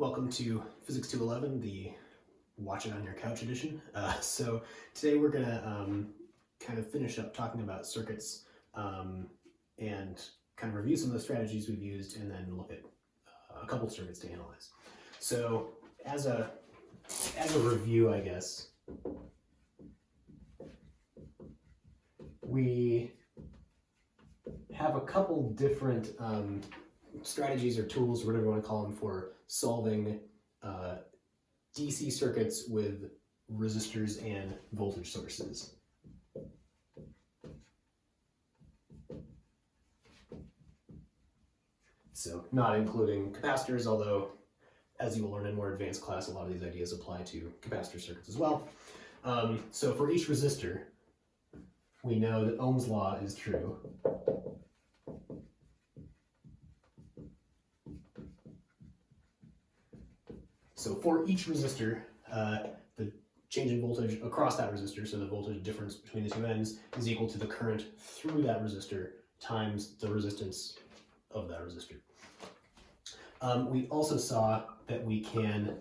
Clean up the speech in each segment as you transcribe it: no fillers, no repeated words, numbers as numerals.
Welcome to Physics 211, the Watch It on Your Couch edition. So today we're going to kind of finish up talking about circuits and kind of review some of the strategies we've used and then look at a couple of circuits to analyze. So as a review, I guess, we have a couple different strategies or tools, or whatever you want to call them, for solving DC circuits with resistors and voltage sources. So not including capacitors, although as you will learn in more advanced class, a lot of these ideas apply to capacitor circuits as well. So for each resistor, we know that Ohm's law is true. So for each resistor, the change in voltage across that resistor, so the voltage difference between the two ends, is equal to the current through that resistor times the resistance of that resistor. We also saw that we can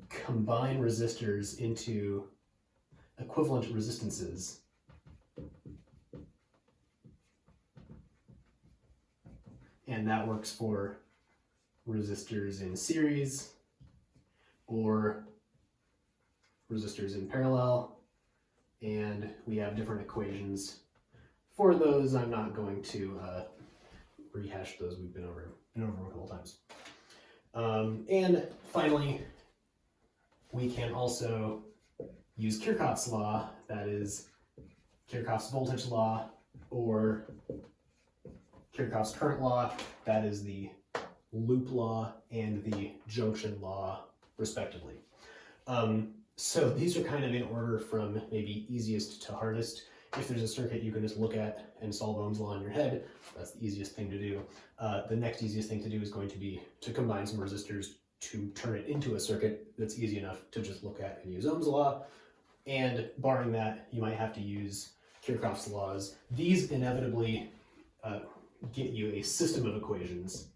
combine resistors into equivalent resistances. And that works for resistors in series or resistors in parallel, and we have different equations for those. I'm not going to rehash those. We've been over them a couple times. And finally, we can also use Kirchhoff's law, that is Kirchhoff's voltage law, or Kirchhoff's current law, that is the loop law and the junction law, respectively. So these are kind of in order from maybe easiest to hardest. If there's a circuit you can just look at and solve Ohm's law in your head, that's the easiest thing to do. The next easiest thing to do is going to be to combine some resistors to turn it into a circuit that's easy enough to just look at and use Ohm's law. And barring that, you might have to use Kirchhoff's laws. These inevitably get you a system of equations.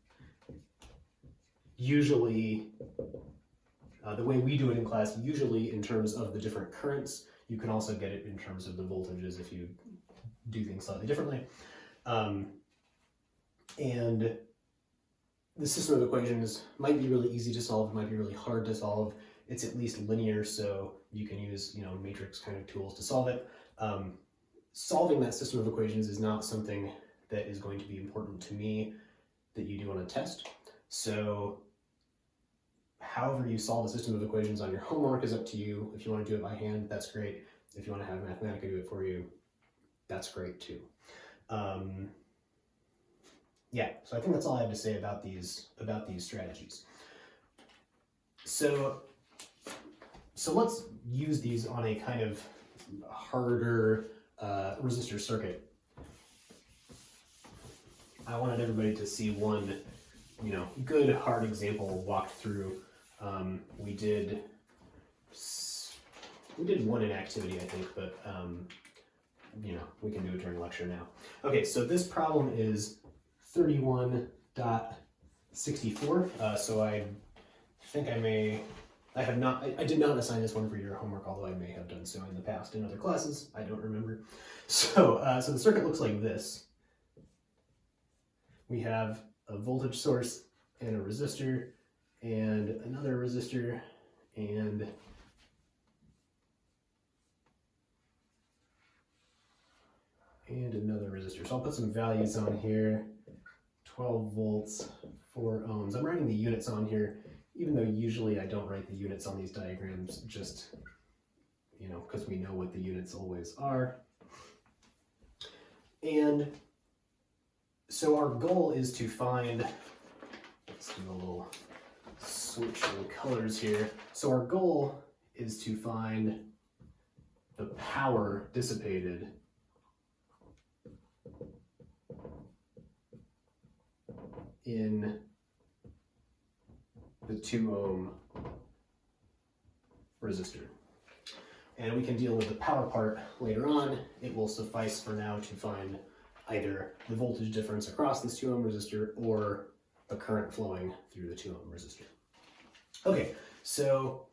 Usually, the way we do it in class, usually in terms of the different currents. You can also get it in terms of the voltages if you do things slightly differently. And the system of equations might be really easy to solve, might be really hard to solve. It's at least linear, so you can use matrix kind of tools to solve it. Solving that system of equations is not something that is going to be important to me that you do on a test. So however you solve a system of equations on your homework is up to you. If you want to do it by hand, that's great. If you want to have Mathematica do it for you, that's great too. Yeah, so I think that's all I have to say about these strategies. So let's use these on a kind of harder resistor circuit. I wanted everybody to see one, good hard example walked through. We did one in activity, I think, but we can do it during lecture now. Okay, so this problem is 31.64. So I think I did not assign this one for your homework, although I may have done so in the past in other classes. I don't remember. So the circuit looks like this. We have a voltage source and a resistor and another resistor and another resistor. So I'll put some values on here. 12 volts, 4 ohms. I'm writing the units on here, even though usually I don't write the units on these diagrams, just, because we know what the units always are. And so our goal is to find, let's do a little switch in colors here. So our goal is to find the power dissipated in the 2 ohm resistor. And we can deal with the power part later on. It will suffice for now to find either the voltage difference across this 2 ohm resistor or the current flowing through the 2 ohm resistor. Okay, so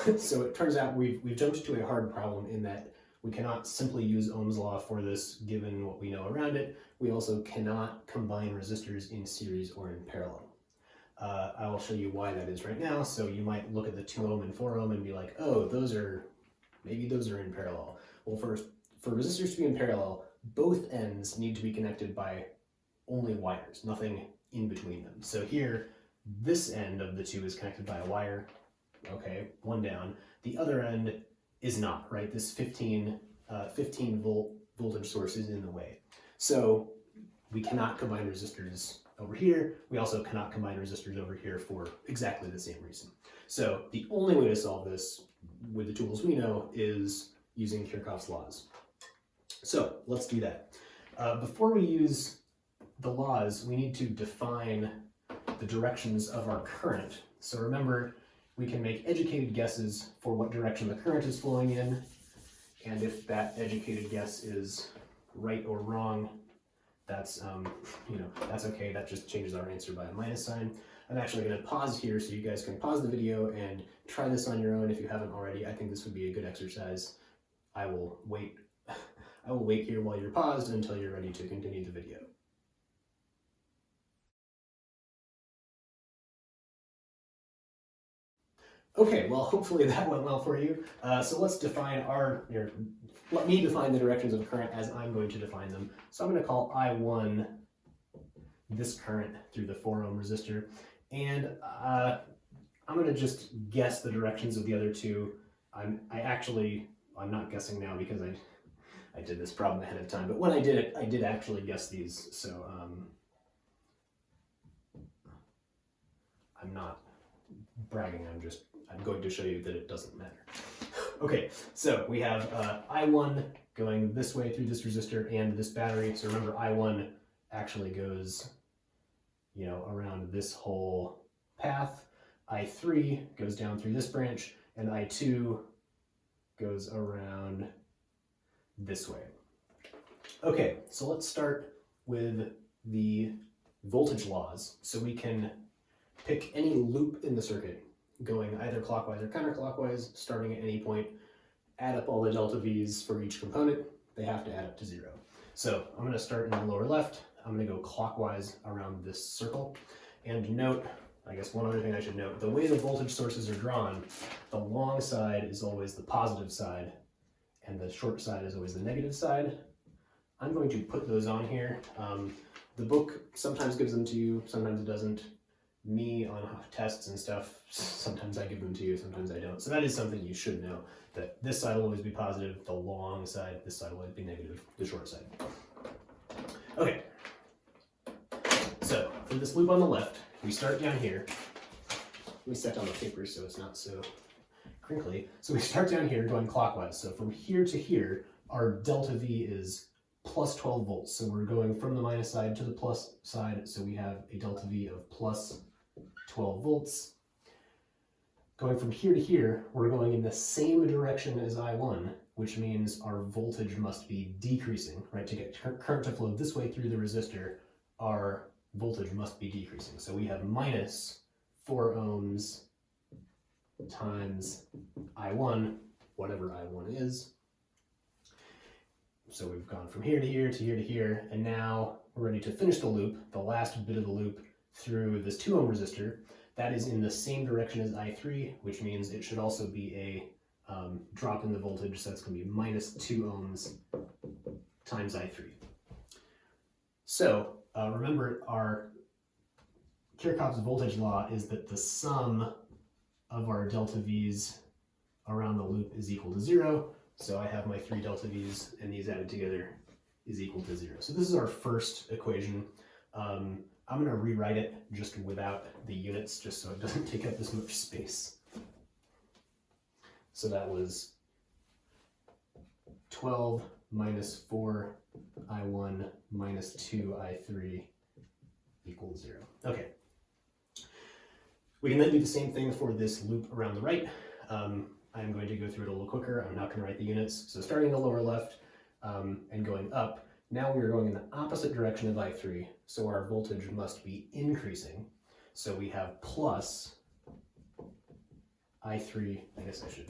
it turns out we've jumped to a hard problem in that we cannot simply use Ohm's law for this given what we know around it. We also cannot combine resistors in series or in parallel. I will show you why that is right now. So you might look at the 2 ohm and 4 ohm and be like, oh, maybe those are in parallel. Well, for resistors to be in parallel, both ends need to be connected by only wires, nothing in between them. So here, this end of the 2 is connected by a wire. Okay, one down. The other end is not, right? This 15 volt voltage source is in the way. So we cannot combine resistors over here. We also cannot combine resistors over here for exactly the same reason. So the only way to solve this with the tools we know is using Kirchhoff's laws. So let's do that. Before we use the laws, we need to define the directions of our current. So remember, we can make educated guesses for what direction the current is flowing in, and if that educated guess is right or wrong, that's that's okay. That just changes our answer by a minus sign. I'm actually going to pause here so you guys can pause the video and try this on your own if you haven't already. I think this would be a good exercise. I will wait here while you're paused until you're ready to continue the video. Okay, well, hopefully that went well for you. So let's define let me define the directions of current as I'm going to define them. So I'm going to call I1 this current through the 4 ohm resistor, and I'm going to just guess the directions of the other two. I'm not guessing now because I did this problem ahead of time, but when I did it, I did actually guess these, so I'm not bragging, I'm going to show you that it doesn't matter. Okay, so we have I1 going this way through this resistor and this battery. So remember, I1 actually goes, around this whole path. I3 goes down through this branch, and I2 goes around this way. Okay, so let's start with the voltage laws. So we can pick any loop in the circuit, going either clockwise or counterclockwise, starting at any point, add up all the delta V's for each component. They have to add up to 0. So I'm going to start in the lower left. I'm going to go clockwise around this circle. And note, I guess one other thing I should note, the way the voltage sources are drawn, the long side is always the positive side, and the short side is always the negative side. I'm going to put those on here. The book sometimes gives them to you, sometimes it doesn't. Me on tests and stuff, sometimes I give them to you, sometimes I don't. So that is something you should know, that this side will always be positive, the long side, this side will always be negative, the short side. Okay, so for this loop on the left, we start down here. Let me set down the paper so it's not so crinkly. So we start down here going clockwise. So from here to here, our delta V is plus 12 volts. So we're going from the minus side to the plus side. So we have a delta V of plus 12 volts. Going from here to here, we're going in the same direction as I1, which means our voltage must be decreasing, right? To get current to flow this way through the resistor, our voltage must be decreasing. So we have minus 4 ohms times I1, whatever I1 is. So we've gone from here to here to here to here, and now we're ready to finish the loop, the last bit of the loop, through this 2 ohm resistor. That is in the same direction as I3, which means it should also be a drop in the voltage, so that's going to be minus 2 ohms times I3. So remember, our Kirchhoff's voltage law is that the sum of our delta V's around the loop is equal to 0. So I have my 3 delta V's, and these added together is equal to 0. So this is our first equation. I'm going to rewrite it just without the units, just so it doesn't take up as much space. So that was 12 minus 4 I1 minus 2 I3 equals 0. Okay. We can then do the same thing for this loop around the right. I'm going to go through it a little quicker. I'm not going to write the units. So starting in the lower left and going up, now we are going in the opposite direction of I3, so our voltage must be increasing. So we have plus I3, I guess I should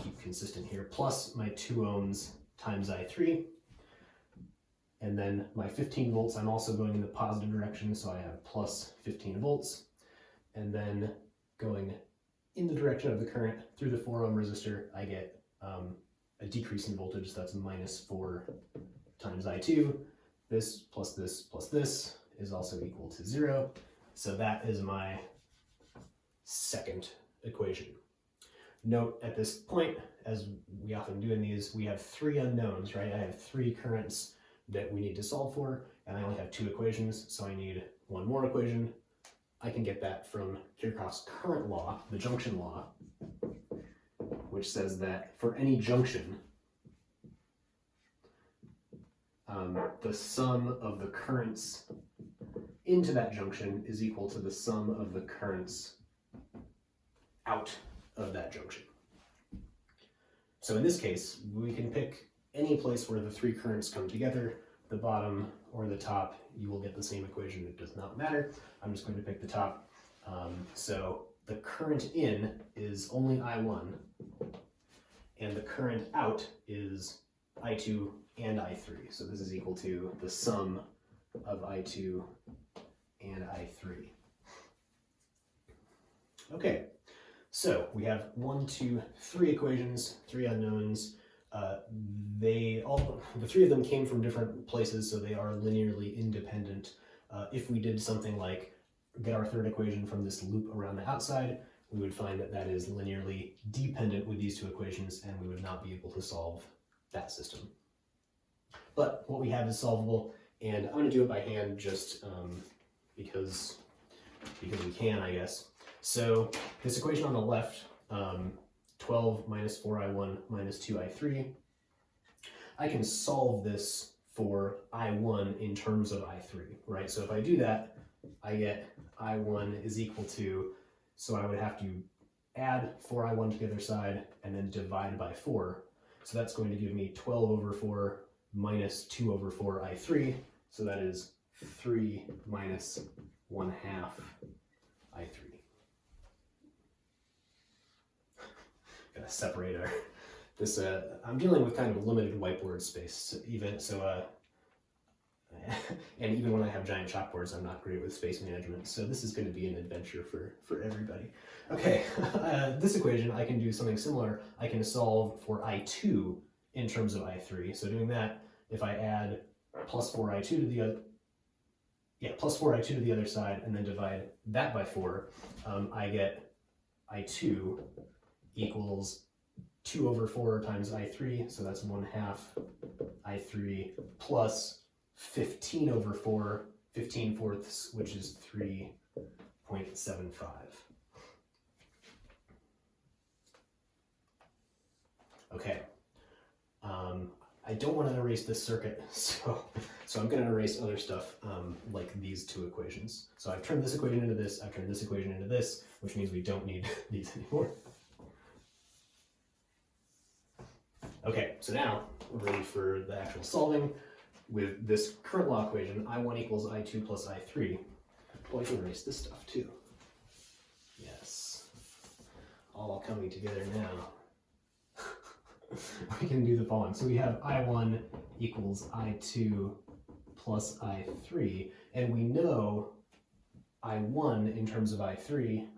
keep consistent here, plus my 2 ohms times I3. And then my 15 volts, I'm also going in the positive direction, so I have plus 15 volts. And then going in the direction of the current through the 4 ohm resistor, I get a decrease in voltage, so that's minus 4 times I2. This plus this plus this is also equal to 0. So that is my second equation. Note at this point, as we often do in these, we have 3 unknowns, right? I have 3 currents that we need to solve for, and I only have 2 equations, so I need 1 more equation. I can get that from Kirchhoff's current law, the junction law, which says that for any junction, the sum of the currents into that junction is equal to the sum of the currents out of that junction. So in this case, we can pick any place where the 3 currents come together, the bottom or the top, you will get the same equation. It does not matter. I'm just going to pick the top. So the current in is only I1, and the current out is I2 and I3. So this is equal to the sum of I2 and I3. Okay, so we have 1, 2, 3 equations, 3 unknowns. The 3 of them came from different places, so they are linearly independent. If we did something like get our third equation from this loop around the outside, we would find that that is linearly dependent with these 2 equations, and we would not be able to solve that system. But what we have is solvable, and I'm going to do it by hand just because we can, I guess. So this equation on the left, 12 minus 4I1 minus 2I3, I can solve this for I1 in terms of I3, right? So if I do that, I get I1 is equal to, so I would have to add 4I1 to the other side and then divide by 4. So that's going to give me 12 over 4 minus 2 over 4 I3. So that is 3 minus 1/2 I3. Gotta separate our, this, I'm dealing with kind of a limited whiteboard space, even, so, and even when I have giant chalkboards, I'm not great with space management, so this is going to be an adventure for everybody. Okay, this equation, I can do something similar. I can solve for I2 in terms of I3. So doing that, if I add plus 4I2 to the other, plus 4I2 to the other side, and then divide that by 4, I get I2 equals 2 over 4 times I3, so that's 1/2 I3 plus 15 over 4, 15 fourths, which is 3.75. Okay, I don't want to erase this circuit, so I'm going to erase other stuff like these 2 equations. So I've turned this equation into this, I've turned this equation into this, which means we don't need these anymore. Okay, so now we're ready for the actual solving. With this current law equation, I1 equals I2 plus I3. Well, I can erase this stuff too. Yes, all coming together now. We can do the following. So we have I1 equals I2 plus I3, and we know I1 in terms of I3,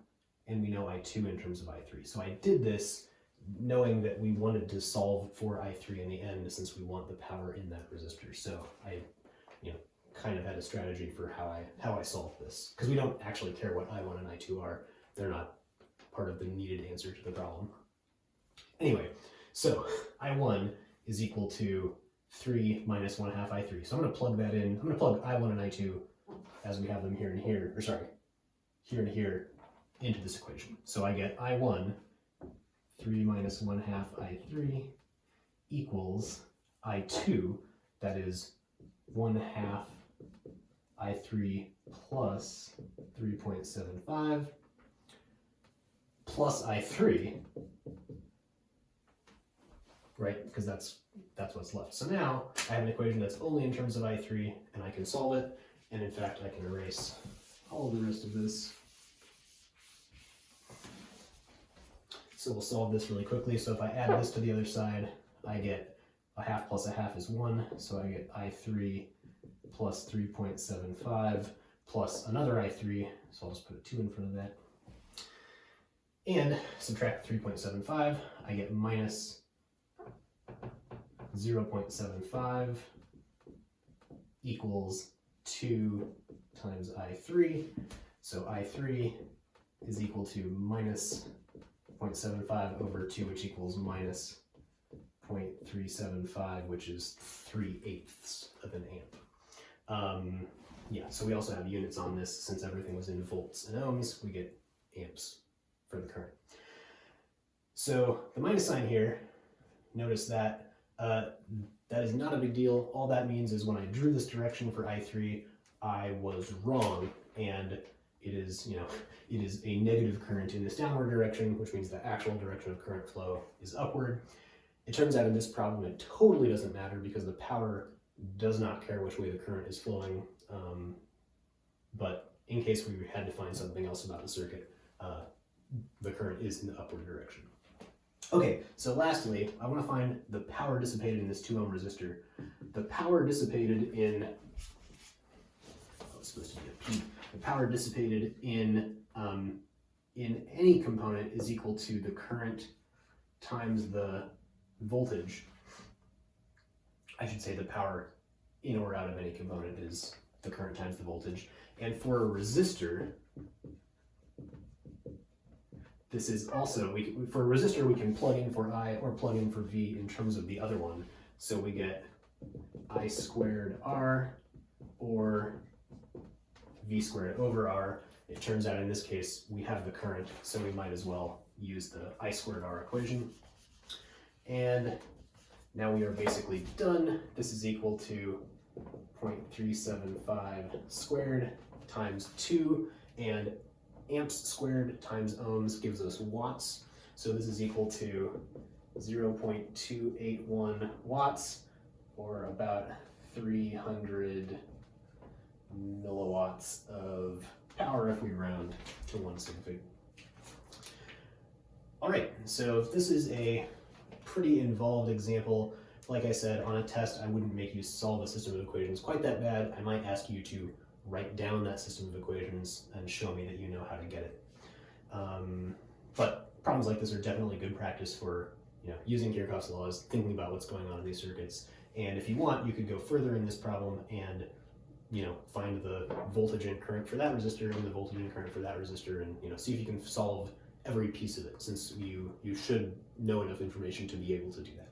and we know I2 in terms of I3. So I did this knowing that we wanted to solve for I3 in the end, since we want the power in that resistor. So I, kind of had a strategy for how I solve this, because we don't actually care what I1 and I2 are. They're not part of the needed answer to the problem. Anyway, so I1 is equal to 3 minus 1/2 I3. So I'm going to plug that in. I'm going to plug I1 and I2 as we have them here and here, or sorry, here and here into this equation. So I get I1, 3 minus 1/2 I3 equals I2, that is 1/2 I3 plus 3.75 plus I3, right? Because that's what's left. So now I have an equation that's only in terms of I3, and I can solve it. And in fact, I can erase all of the rest of this. So we'll solve this really quickly. So if I add this to the other side, I get a half plus a half is 1. So I get I3 plus 3.75 plus another I3. So I'll just put a 2 in front of that. And subtract 3.75, I get minus 0.75 equals 2 times I3. So I3 is equal to minus 0.75 over 2, which equals minus 0.375, which is 3/8 of an amp. Yeah, so we also have units on this. Since everything was in volts and ohms, we get amps for the current. So the minus sign here, notice that that is not a big deal. All that means is when I drew this direction for I3, I was wrong, and it is, it is a negative current in this downward direction, which means the actual direction of current flow is upward. It turns out in this problem it totally doesn't matter because the power does not care which way the current is flowing, but in case we had to find something else about the circuit, the current is in the upward direction. Okay, so lastly, I want to find the power dissipated in this 2 ohm resistor. The power dissipated in, it's supposed to be a P. The power dissipated in any component is equal to the current times the voltage. I should say the power in or out of any component is the current times the voltage. And for a resistor, this is also, for a resistor we can plug in for I or plug in for V in terms of the other one. So we get I squared R or V squared over R. It turns out in this case we have the current, so we might as well use the I squared R equation. And now we are basically done. This is equal to 0.375 squared times 2, and amps squared times ohms gives us watts. So this is equal to 0.281 watts, or about 300 milliwatts of power if we round to 1 sig. All right, so this is a pretty involved example. Like I said, on a test, I wouldn't make you solve a system of equations quite that bad. I might ask you to write down that system of equations and show me that you know how to get it. But problems like this are definitely good practice for using Kirchhoff's laws, thinking about what's going on in these circuits. And if you want, you could go further in this problem and find the voltage and current for that resistor and the voltage and current for that resistor, and see if you can solve every piece of it, since you should know enough information to be able to do that.